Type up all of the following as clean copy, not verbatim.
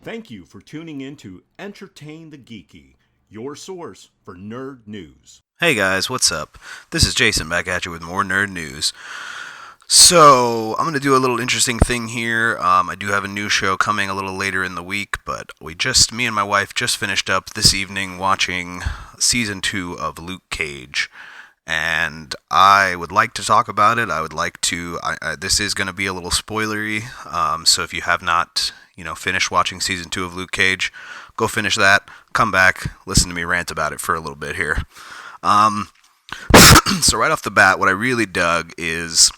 Thank you for tuning in to Entertain the Geeky, your source for nerd news. Hey guys, what's up? This is Jason back at you with more nerd news. So, I'm going to do a little interesting thing here. I do have a new show coming a little later in the week, but me and my wife just finished up this evening watching season 2 of Luke Cage. And I would like to talk about it. This is going to be a little spoilery. So if you have not, finished watching season 2 of Luke Cage, go finish that, come back, listen to me rant about it for a little bit here. So right off the bat, what I really dug is,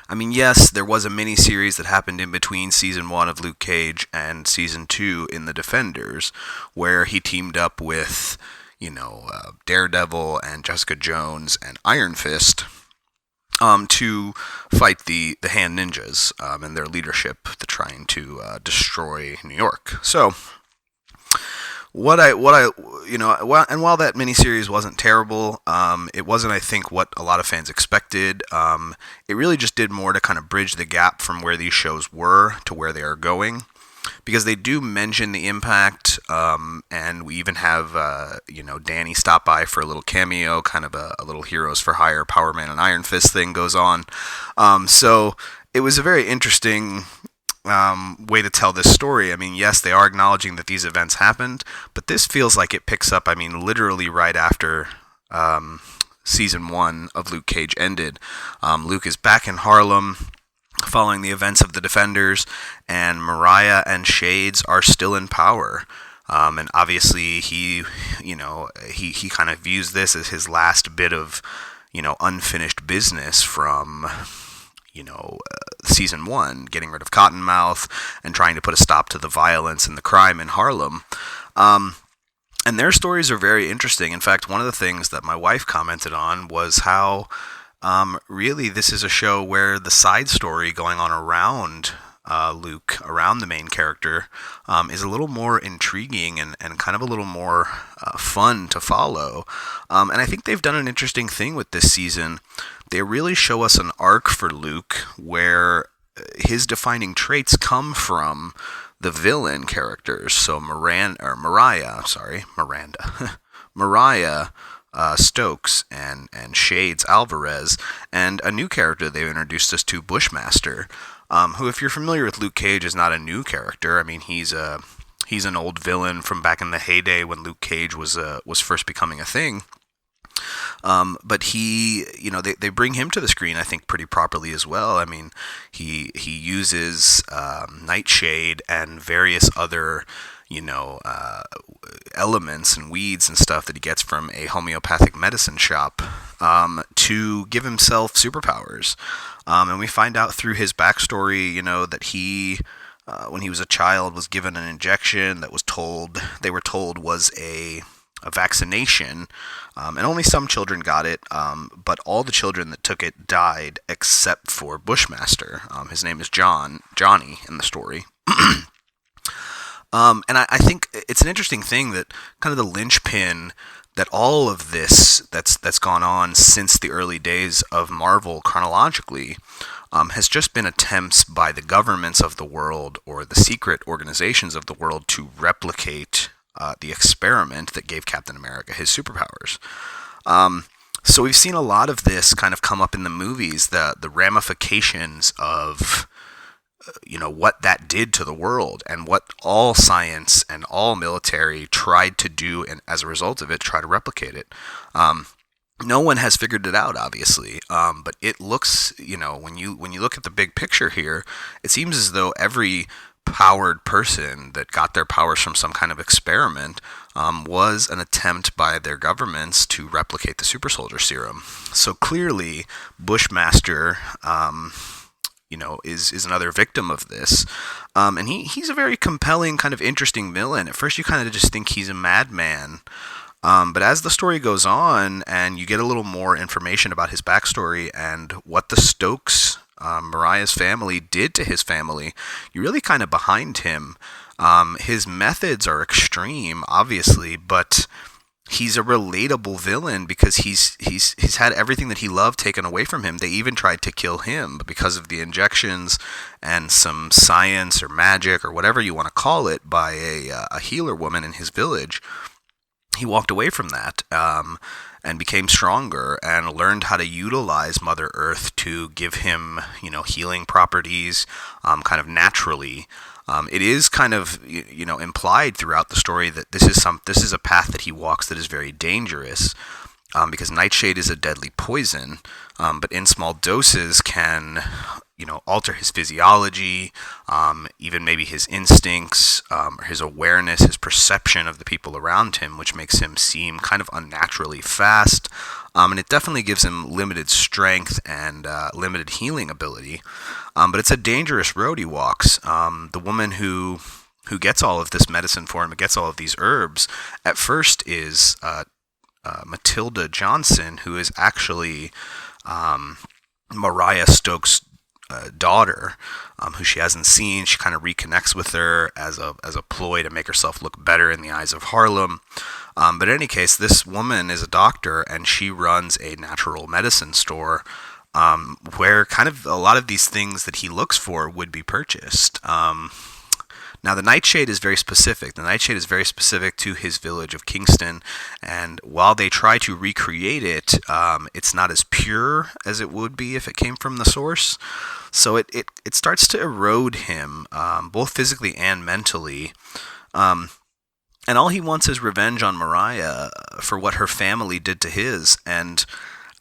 yes, there was a mini-series that happened in between season 1 of Luke Cage and season 2 in The Defenders, where he teamed up with, Daredevil and Jessica Jones and Iron Fist to fight the Hand Ninjas and their leadership trying to destroy New York. So, while that miniseries wasn't terrible, it wasn't, I think, what a lot of fans expected. It really just did more to kind of bridge the gap from where these shows were to where they are going, because they do mention the impact, and we even have, Danny stop by for a little cameo, kind of a little Heroes for Hire, Power Man and Iron Fist thing goes on. So it was a very interesting way to tell this story. Yes, they are acknowledging that these events happened, but this feels like it picks up, literally right after season 1 of Luke Cage ended. Luke is back in Harlem following the events of the Defenders, and Mariah and Shades are still in power. And obviously he kind of views this as his last bit of, unfinished business from season 1, getting rid of Cottonmouth and trying to put a stop to the violence and the crime in Harlem. And their stories are very interesting. In fact, one of the things that my wife commented on was how really this is a show where the side story going on around Luke, around the main character, is a little more intriguing and kind of a little more fun to follow. And I think they've done an interesting thing with this season. They really show us an arc for Luke where his defining traits come from the villain characters. So Mariah, Stokes and Shades Alvarez, and a new character they've introduced us to, Bushmaster, who, if you're familiar with Luke Cage, is not a new character. He's an old villain from back in the heyday when Luke Cage was first becoming a thing. But they bring him to the screen, I think, pretty properly as well. He uses Nightshade and various other, elements and weeds and stuff that he gets from a homeopathic medicine shop to give himself superpowers. And we find out through his backstory, that he, when he was a child, was given an injection that they were told was a vaccination, and only some children got it, but all the children that took it died except for Bushmaster. His name is Johnny in the story. And I think it's an interesting thing that kind of the linchpin that all of this that's gone on since the early days of Marvel chronologically has just been attempts by the governments of the world or the secret organizations of the world to replicate the experiment that gave Captain America his superpowers. So we've seen a lot of this kind of come up in the movies, the ramifications of what that did to the world and what all science and all military tried to do, and as a result of it, try to replicate it. No one has figured it out, obviously, but it looks, when you look at the big picture here, it seems as though every powered person that got their powers from some kind of experiment was an attempt by their governments to replicate the super soldier serum. So clearly, Bushmaster is another victim of this. And he's a very compelling, kind of interesting villain. At first you kind of just think he's a madman. But as the story goes on and you get a little more information about his backstory and what the Stokes, Mariah's family, did to his family, you're really kind of behind him. His methods are extreme, obviously, but he's a relatable villain because he's had everything that he loved taken away from him. They even tried to kill him, but because of the injections and some science or magic or whatever you want to call it by a healer woman in his village, he walked away from that and became stronger and learned how to utilize Mother Earth to give him, healing properties, kind of naturally. It is kind of implied throughout the story that this is a path that he walks that is very dangerous, because nightshade is a deadly poison, but in small doses can alter his physiology, even maybe his instincts, his awareness, his perception of the people around him, which makes him seem kind of unnaturally fast. And it definitely gives him limited strength and limited healing ability. But it's a dangerous road he walks. The woman who gets all of this medicine for him, gets all of these herbs, at first is Matilda Johnson, who is actually Mariah Stokes' daughter, who she hasn't seen. She kind of reconnects with her as a ploy to make herself look better in the eyes of Harlem. But in any case, this woman is a doctor, and she runs a natural medicine store, where kind of a lot of these things that he looks for would be purchased. Now, the Nightshade is very specific. The Nightshade is very specific to his village of Kingston, and while they try to recreate it, it's not as pure as it would be if it came from the source. So it starts to erode him, both physically and mentally. And all he wants is revenge on Mariah for what her family did to his. And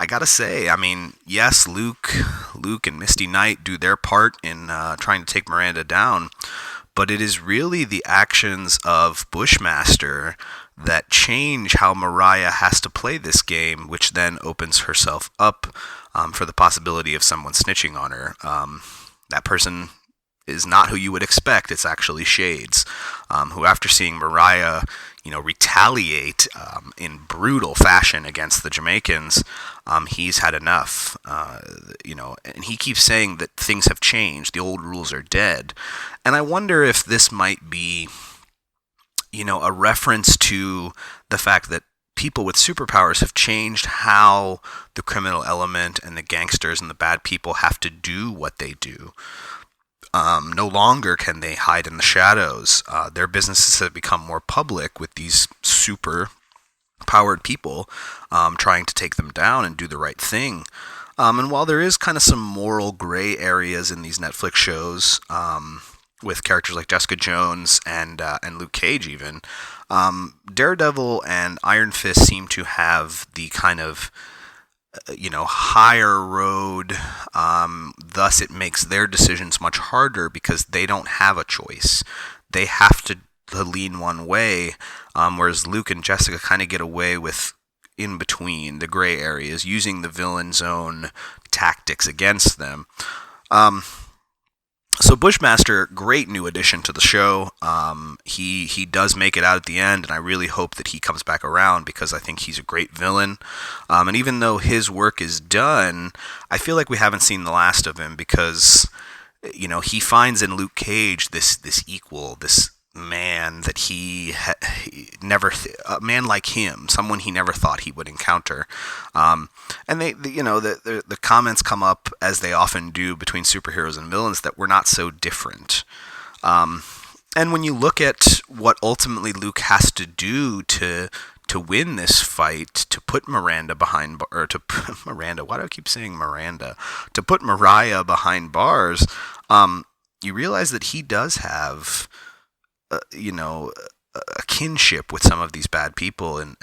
I gotta say, I mean, yes, Luke and Misty Knight do their part in trying to take Miranda down, but it is really the actions of Bushmaster that change how Mariah has to play this game, which then opens herself up for the possibility of someone snitching on her. That person is not who you would expect. It's actually Shades, who, after seeing Mariah, retaliate in brutal fashion against the Jamaicans, he's had enough. And he keeps saying that things have changed. The old rules are dead. And I wonder if this might be, a reference to the fact that people with superpowers have changed how the criminal element and the gangsters and the bad people have to do what they do. No longer can they hide in the shadows. Their businesses have become more public with these super powered people trying to take them down and do the right thing. And while there is kind of some moral gray areas in these Netflix shows, with characters like Jessica Jones and Luke Cage even, Daredevil and Iron Fist seem to have the kind of higher road. Thus, it makes their decisions much harder because they don't have a choice. They have to lean one way, whereas Luke and Jessica kind of get away with in between the gray areas, using the villain's own tactics against them. So Bushmaster, great new addition to the show. He does make it out at the end, and I really hope that he comes back around because I think he's a great villain. And even though his work is done, I feel like we haven't seen the last of him because, he finds in Luke Cage this equal, this man that he never, a man like him, someone he never thought he would encounter. And the comments come up, as they often do, between superheroes and villains, that we're not so different. And when you look at what ultimately Luke has to do to win this fight, to put Miranda behind, or to put Miranda, why do I keep saying Miranda? To put Mariah behind bars, you realize that he does have a kinship with some of these bad people and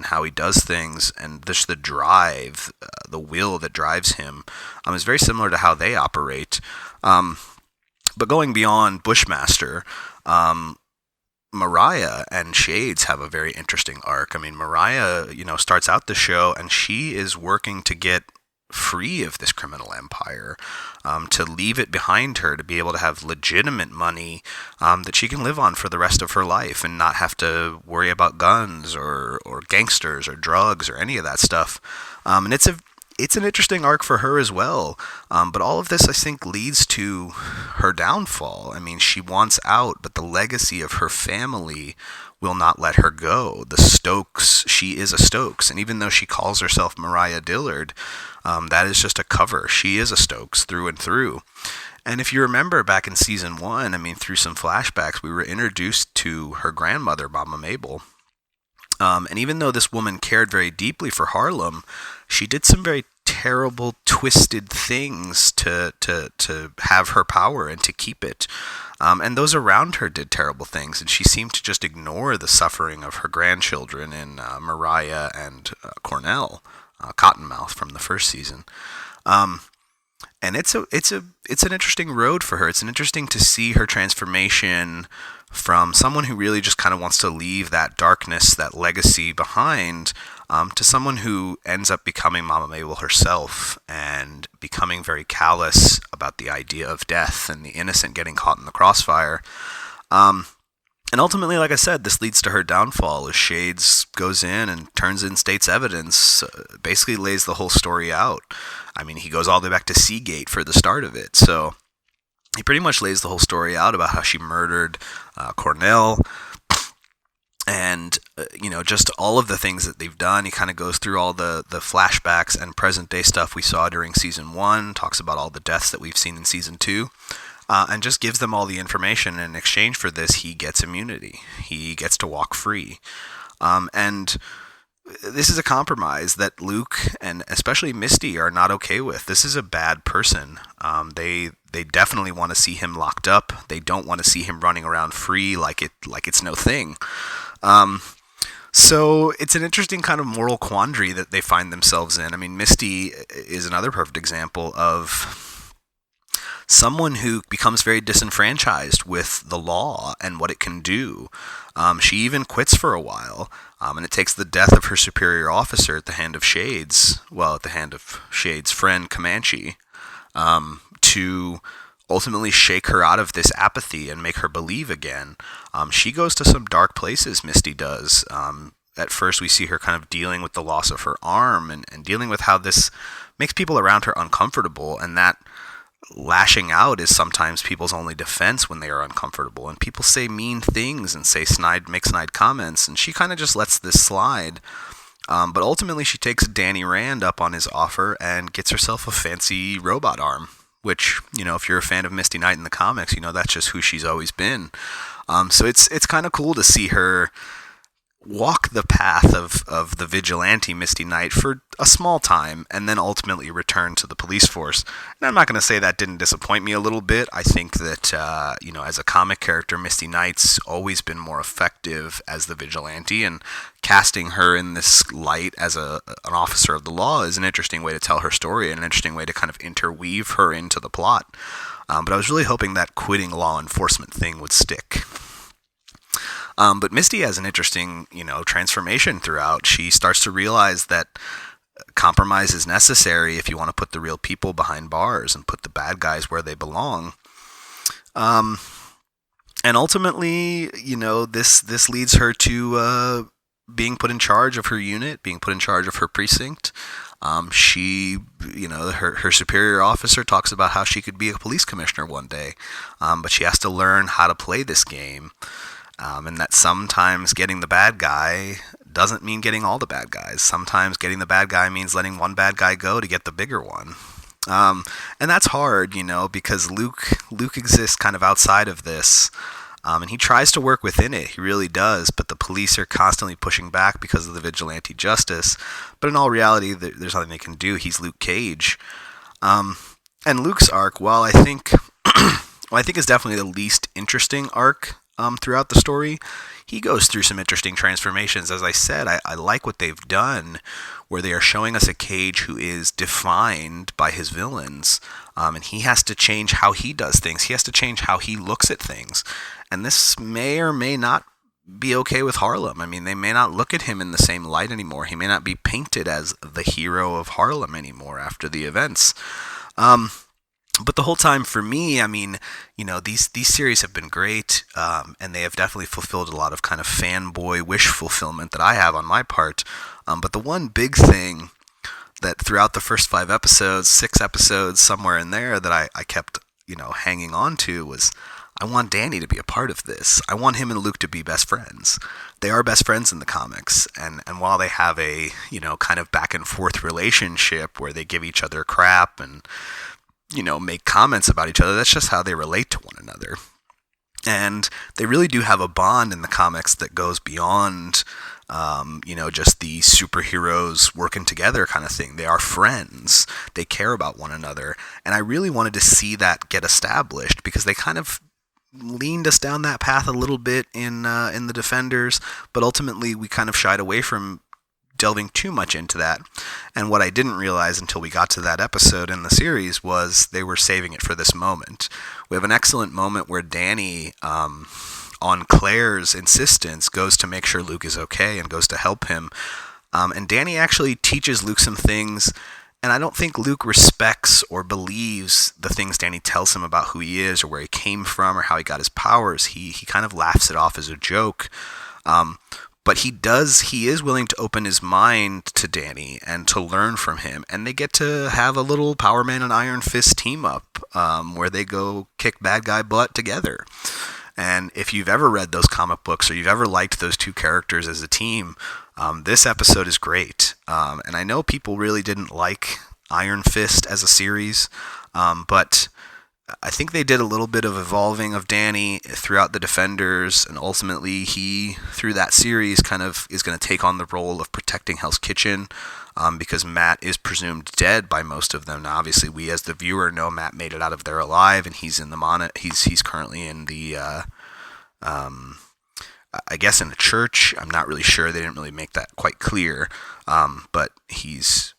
how he does things, and just the drive, the will that drives him is very similar to how they operate. But going beyond Bushmaster, Mariah and Shades have a very interesting arc. I mean, Mariah, starts out the show and she is working to get free of this criminal empire, to leave it behind her, to be able to have legitimate money that she can live on for the rest of her life and not have to worry about guns or gangsters or drugs or any of that stuff. And it's it's an interesting arc for her as well. But all of this, I think, leads to her downfall. I mean, she wants out, but the legacy of her family will not let her go. The Stokes, she is a Stokes. And even though she calls herself Mariah Dillard, that is just a cover. She is a Stokes through and through. And if you remember back in season 1, I mean, through some flashbacks, we were introduced to her grandmother, Mama Mabel. And even though this woman cared very deeply for Harlem, she did some very terrible, twisted things to have her power and to keep it. And those around her did terrible things, and she seemed to just ignore the suffering of her grandchildren in Mariah and Cornell, Cottonmouth from the first season. And it's an interesting road for her. It's interesting to see her transformation from someone who really just kind of wants to leave that darkness, that legacy behind, to someone who ends up becoming Mama Mabel herself and becoming very callous about the idea of death and the innocent getting caught in the crossfire. And ultimately, like I said, this leads to her downfall as Shades goes in and turns in state's evidence, basically lays the whole story out. I mean, he goes all the way back to Seagate for the start of it. So he pretty much lays the whole story out about how she murdered Cornell and, just all of the things that they've done. He kind of goes through all the flashbacks and present day stuff we saw during season 1, talks about all the deaths that we've seen in season 2. And just gives them all the information. And in exchange for this, he gets immunity. He gets to walk free. And this is a compromise that Luke and especially Misty are not okay with. This is a bad person. They definitely want to see him locked up. They don't want to see him running around free like it's no thing. So it's an interesting kind of moral quandary that they find themselves in. I mean, Misty is another perfect example of someone who becomes very disenfranchised with the law and what it can do. She even quits for a while, and it takes the death of her superior officer at the hand of Shades, at the hand of Shades' friend Comanche, to ultimately shake her out of this apathy and make her believe again. She goes to some dark places, Misty does. At first we see her kind of dealing with the loss of her arm and dealing with how this makes people around her uncomfortable, and that lashing out is sometimes people's only defense when they are uncomfortable, and people say mean things and make snide comments, and she kind of just lets this slide. But ultimately she takes Danny Rand up on his offer and gets herself a fancy robot arm, which, if you're a fan of Misty Knight in the comics, that's just who she's always been. So it's kind of cool to see her walk the path of the vigilante Misty Knight for a small time and then ultimately return to the police force. And I'm not going to say that didn't disappoint me a little bit. I think that, as a comic character, Misty Knight's always been more effective as the vigilante, and casting her in this light as an officer of the law is an interesting way to tell her story and an interesting way to kind of interweave her into the plot. But I was really hoping that quitting law enforcement thing would stick. But Misty has an interesting, transformation throughout. She starts to realize that compromise is necessary if you want to put the real people behind bars and put the bad guys where they belong. And ultimately, this leads her to being put in charge of her unit, being put in charge of her precinct. She, her superior officer talks about how she could be a police commissioner one day, but she has to learn how to play this game. And that sometimes getting the bad guy doesn't mean getting all the bad guys. Sometimes getting the bad guy means letting one bad guy go to get the bigger one. And that's hard, because Luke exists kind of outside of this. And he tries to work within it. He really does. But the police are constantly pushing back because of the vigilante justice. But in all reality, there's nothing they can do. He's Luke Cage. And Luke's arc, while I think is definitely the least interesting arc throughout the story, he goes through some interesting transformations. As I said, I like what they've done, where they are showing us a Cage who is defined by his villains, and he has to change how he does things. He has to change how he looks at things, and this may or may not be okay with Harlem. I mean, they may not look at him in the same light anymore. He may not be painted as the hero of Harlem anymore after the events. But the whole time for me, I mean, these series have been great, and they have definitely fulfilled a lot of kind of fanboy wish fulfillment that I have on my part. But the one big thing that throughout the first 5 episodes, 6 episodes, somewhere in there, that I kept, hanging on to was, I want Danny to be a part of this. I want him and Luke to be best friends. They are best friends in the comics, and while they have a, kind of back and forth relationship where they give each other crap and, make comments about each other, that's just how they relate to one another. And they really do have a bond in the comics that goes beyond, just the superheroes working together kind of thing. They are friends. They care about one another. And I really wanted to see that get established, because they kind of leaned us down that path a little bit in the Defenders, but ultimately we kind of shied away from delving too much into that. And what I didn't realize until we got to that episode in the series was they were saving it for this moment. We have an excellent moment where Danny, on Claire's insistence, goes to make sure Luke is okay and goes to help him. And Danny actually teaches Luke some things, and I don't think Luke respects or believes the things Danny tells him about who he is or where he came from or how he got his powers. He kind of laughs it off as a joke. But he is willing to open his mind to Danny and to learn from him. And they get to have a little Power Man and Iron Fist team up, where they go kick bad guy butt together. And if you've ever read those comic books or you've ever liked those two characters as a team, this episode is great. And I know people really didn't like Iron Fist as a series, but I think they did a little bit of evolving of Danny throughout the Defenders, and ultimately he, through that series, kind of is going to take on the role of protecting Hell's Kitchen, because Matt is presumed dead by most of them. Now, obviously, we as the viewer know Matt made it out of there alive, and he's in the he's currently in the I guess in a church. I'm not really sure. They didn't really make that quite clear. But his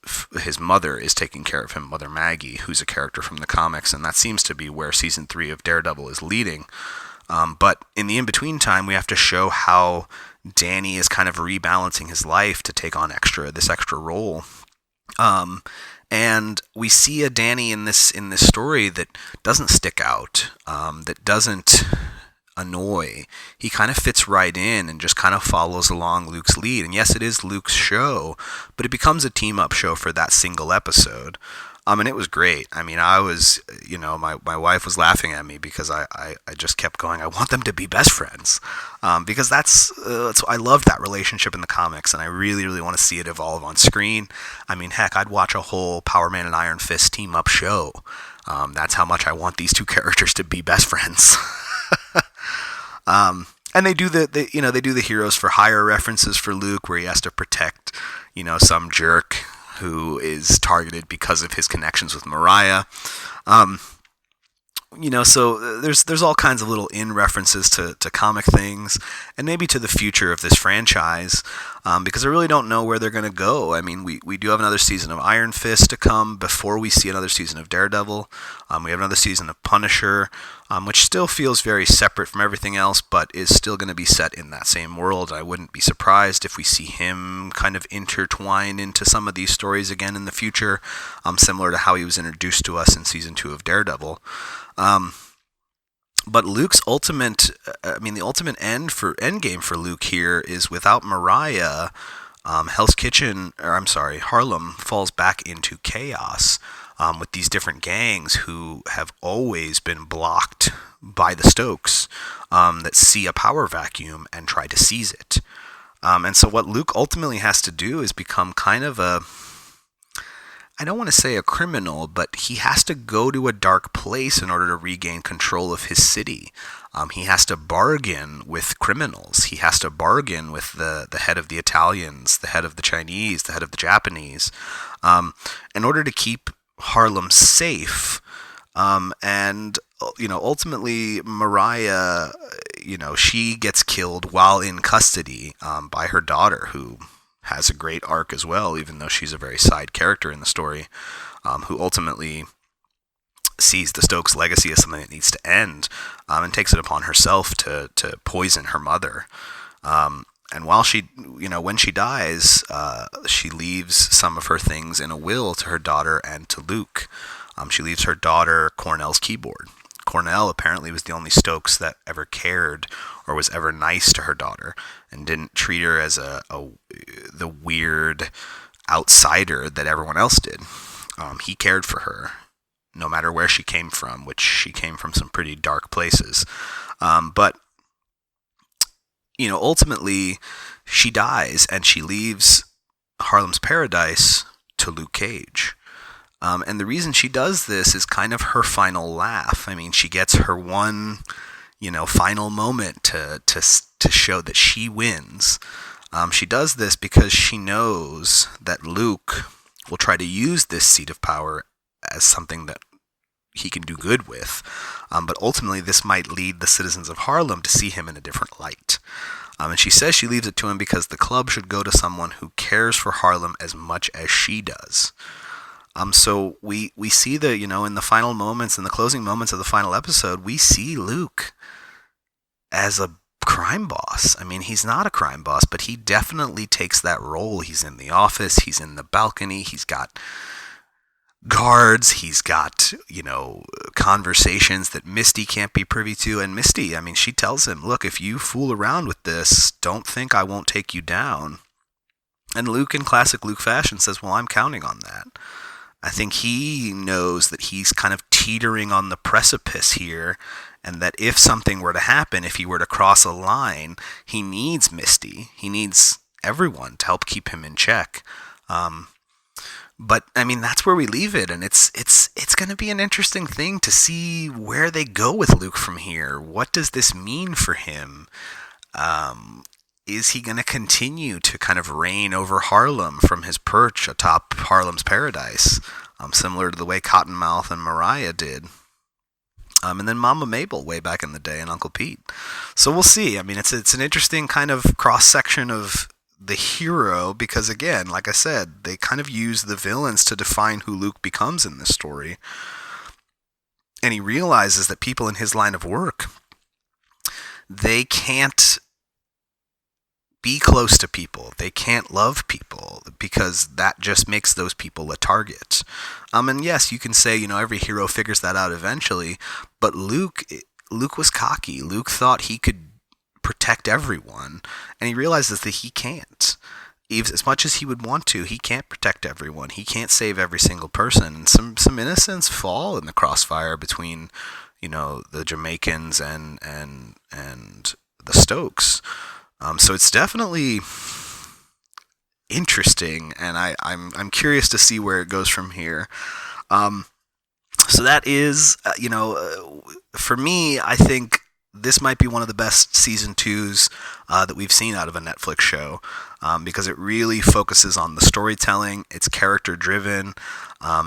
mother is taking care of him, Mother Maggie, who's a character from the comics, and that seems to be where season 3 of Daredevil is leading. But in the in-between time, we have to show how Danny is kind of rebalancing his life to take on this extra role. And we see a Danny in this story that doesn't stick out, that doesn't annoy. He kind of fits right in and just kind of follows along Luke's lead. And yes, it is Luke's show, but it becomes a team-up show for that single episode. And it was great. I mean, I was, my wife was laughing at me because I just kept going, I want them to be best friends. Because that's I love that relationship in the comics, and I really, really want to see it evolve on screen. I mean, heck, I'd watch a whole Power Man and Iron Fist team-up show. That's how much I want these two characters to be best friends. And they do the Heroes for Hire references for Luke, where he has to protect, some jerk who is targeted because of his connections with Mariah. So there's all kinds of little references to comic things, and maybe to the future of this franchise, because I really don't know where they're going to go. I mean, we do have another season of Iron Fist to come before we see another season of Daredevil. We have another season of Punisher, which still feels very separate from everything else, but is still going to be set in that same world. I wouldn't be surprised if we see him kind of intertwine into some of these stories again in the future, similar to how he was introduced to us in season 2 of Daredevil. But Luke's the ultimate end game for Luke here is, without Mariah, Harlem falls back into chaos, with these different gangs who have always been blocked by the Stokes, that see a power vacuum and try to seize it. And so what Luke ultimately has to do is become kind of I don't want to say a criminal, but he has to go to a dark place in order to regain control of his city. He has to bargain with criminals. He has to bargain with the head of the Italians, the head of the Chinese, the head of the Japanese, in order to keep Harlem safe. And ultimately Mariah, she gets killed while in custody, by her daughter, who has a great arc as well, even though she's a very side character in the story, who ultimately sees the Stokes legacy as something that needs to end, and takes it upon herself to poison her mother. And while when she dies, she leaves some of her things in a will to her daughter and to Luke. She leaves her daughter Cornell's keyboard. Cornell apparently was the only Stokes that ever cared or was ever nice to her daughter, and didn't treat her as the weird outsider that everyone else did. He cared for her, no matter where she came from, which she came from some pretty dark places. But ultimately, she dies and she leaves Harlem's Paradise to Luke Cage. And the reason she does this is kind of her final laugh. I mean, she gets her one, final moment to show that she wins. She does this because she knows that Luke will try to use this seat of power as something that he can do good with. But ultimately, this might lead the citizens of Harlem to see him in a different light. And she says she leaves it to him because the club should go to someone who cares for Harlem as much as she does. So we see in the final moments, in the closing moments of the final episode, we see Luke as a crime boss. I mean, he's not a crime boss, but he definitely takes that role. He's in the office, he's in the balcony, he's got guards, he's got, conversations that Misty can't be privy to. And Misty, I mean, she tells him, look, if you fool around with this, don't think I won't take you down. And Luke, in classic Luke fashion, says, well, I'm counting on that. I think he knows that he's kind of teetering on the precipice here, and that if something were to happen, if he were to cross a line, he needs Misty. He needs everyone to help keep him in check. But I mean, that's where we leave it, and it's going to be an interesting thing to see where they go with Luke from here. What does this mean for him? Is he going to continue to kind of reign over Harlem from his perch atop Harlem's Paradise, similar to the way Cottonmouth and Mariah did? And then Mama Mabel way back in the day and Uncle Pete. So we'll see. I mean, it's an interesting kind of cross-section of the hero because, again, like I said, they kind of use the villains to define who Luke becomes in this story. And he realizes that people in his line of work, they can't be close to people. They can't love people because that just makes those people a target. And yes, you can say, every hero figures that out eventually, but Luke was cocky. Luke thought he could protect everyone, and he realizes that he can't. As much as he would want to, he can't protect everyone. He can't save every single person. And some innocents fall in the crossfire between, the Jamaicans and the Stokes. So it's definitely interesting, and I'm curious to see where it goes from here. So that is, for me, I think this might be one of the best season 2s that we've seen out of a Netflix show, because it really focuses on the storytelling. It's character driven.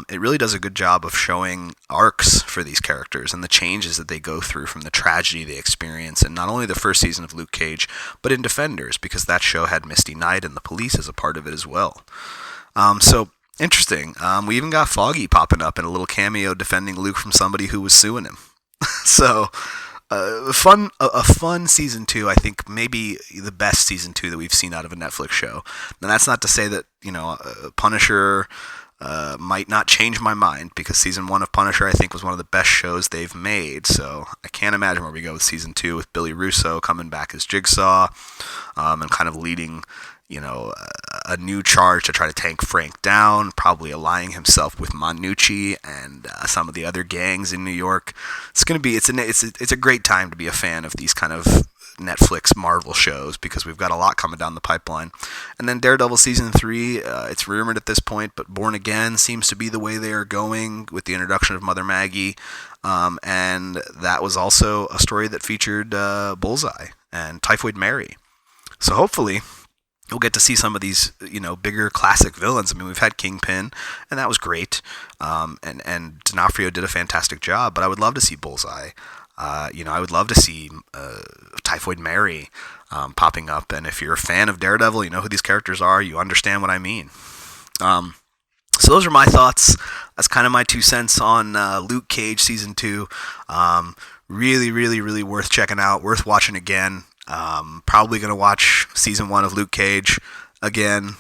It really does a good job of showing arcs for these characters and the changes that they go through from the tragedy they experience in not only the first season of Luke Cage, but in Defenders, because that show had Misty Knight and the police as a part of it as well. So interesting. We even got Foggy popping up in a little cameo defending Luke from somebody who was suing him. So a fun season 2. I think maybe the best season 2 that we've seen out of a Netflix show. Now that's not to say that Punisher might not change my mind, because season 1 of Punisher I think was one of the best shows they've made. So I can't imagine where we go with season 2 with Billy Russo coming back as Jigsaw, and kind of leading a new charge to try to take Frank down, probably allying himself with Manucci and some of the other gangs in New York. It's a great time to be a fan of these kind of Netflix Marvel shows, because we've got a lot coming down the pipeline. And then Daredevil season 3, it's rumored at this point, but Born Again seems to be the way they are going with the introduction of Mother Maggie, and that was also a story that featured Bullseye and Typhoid Mary. So hopefully we'll get to see some of these, bigger classic villains. I mean, we've had Kingpin, and that was great. And D'Onofrio did a fantastic job, but I would love to see Bullseye. I would love to see Typhoid Mary popping up. And if you're a fan of Daredevil, you know who these characters are. You understand what I mean. So those are my thoughts. That's kind of my 2 cents on Luke Cage Season 2. Really, really, really worth checking out. Worth watching again. Probably going to watch Season 1 of Luke Cage again,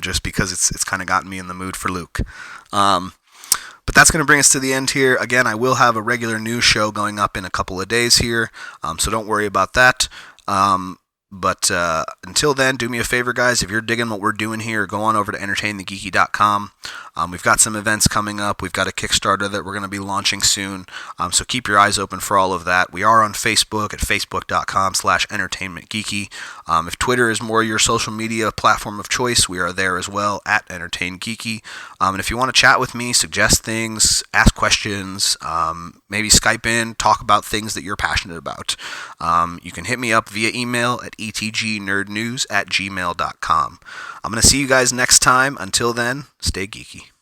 just because it's kind of gotten me in the mood for Luke. But that's going to bring us to the end here. Again, I will have a regular news show going up in a couple of days here, so don't worry about that. But until then, do me a favor, guys. If you're digging what we're doing here, go on over to entertainthegeeky.com. We've got some events coming up. We've got a Kickstarter that we're going to be launching soon. So keep your eyes open for all of that. We are on Facebook at facebook.com/entertainmentgeeky. If Twitter is more your social media platform of choice, we are there as well at entertaingeeky. And if you want to chat with me, suggest things, ask questions, maybe Skype in, talk about things that you're passionate about, you can hit me up via email at etgnerdnews@gmail.com. I'm going to see you guys next time. Until then, stay geeky.